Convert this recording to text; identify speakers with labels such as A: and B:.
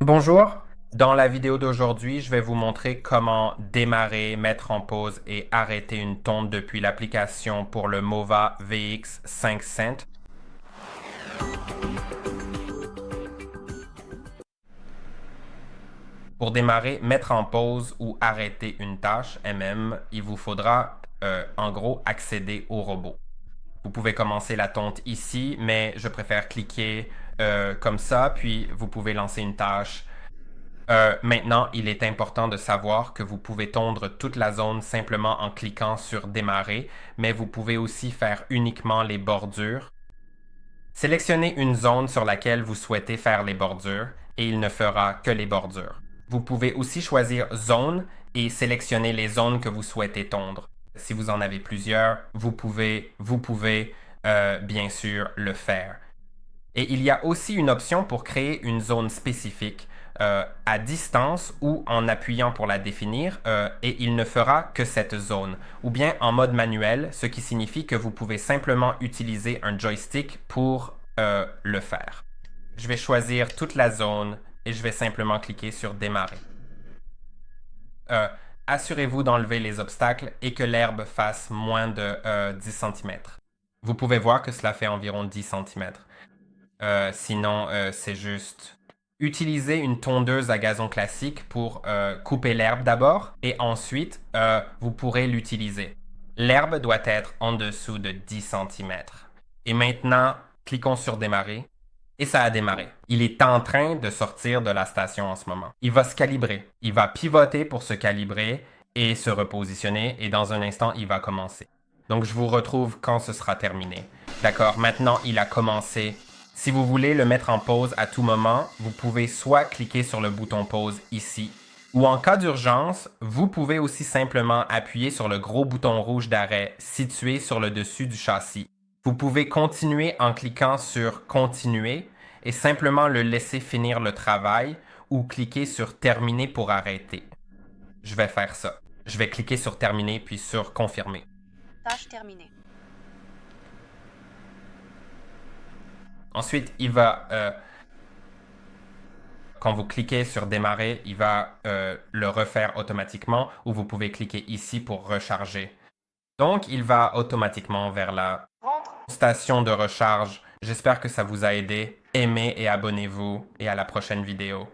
A: Bonjour, dans la vidéo d'aujourd'hui, je vais vous montrer comment démarrer, mettre en pause et arrêter une tonte depuis l'application pour le Mova VX5 Cent. Pour démarrer, mettre en pause ou arrêter une tâche il vous faudra en gros accéder au robot. Vous pouvez commencer la tonte ici, mais je préfère cliquer comme ça, puis vous pouvez lancer une tâche. Maintenant, il est important de savoir que vous pouvez tondre toute la zone simplement en cliquant sur Démarrer, mais vous pouvez aussi faire uniquement les bordures. Sélectionnez une zone sur laquelle vous souhaitez faire les bordures et il ne fera que les bordures. Vous pouvez aussi choisir Zone et sélectionner les zones que vous souhaitez tondre. Si vous en avez plusieurs, vous pouvez bien sûr le faire. Et il y a aussi une option pour créer une zone spécifique à distance ou en appuyant pour la définir et il ne fera que cette zone. Ou bien en mode manuel, ce qui signifie que vous pouvez simplement utiliser un joystick pour le faire. Je vais choisir toute la zone et je vais simplement cliquer sur Démarrer. Assurez-vous d'enlever les obstacles et que l'herbe fasse moins de 10 cm. Vous pouvez voir que cela fait environ 10 cm. Sinon, c'est juste utiliser une tondeuse à gazon classique pour couper l'herbe d'abord et ensuite, vous pourrez l'utiliser. L'herbe doit être en dessous de 10 cm. Et maintenant, cliquons sur Démarrer. Et ça a démarré. Il est en train de sortir de la station en ce moment. Il va se calibrer. Il va pivoter pour se calibrer et se repositionner. Et dans un instant, il va commencer. Donc, je vous retrouve quand ce sera terminé. D'accord, maintenant, il a commencé. Si vous voulez le mettre en pause à tout moment, vous pouvez soit cliquer sur le bouton pause ici, ou en cas d'urgence, vous pouvez aussi simplement appuyer sur le gros bouton rouge d'arrêt situé sur le dessus du châssis. Vous pouvez continuer en cliquant sur Continuer et simplement le laisser finir le travail ou cliquer sur Terminer pour arrêter. Je vais faire ça. Je vais cliquer sur Terminer puis sur Confirmer.
B: Tâche terminée.
A: Ensuite, quand vous cliquez sur Démarrer, il va le refaire automatiquement ou vous pouvez cliquer ici pour recharger. Donc, il va automatiquement vers la station de recharge. J'espère que ça vous a aidé. Aimez et abonnez-vous et à la prochaine vidéo.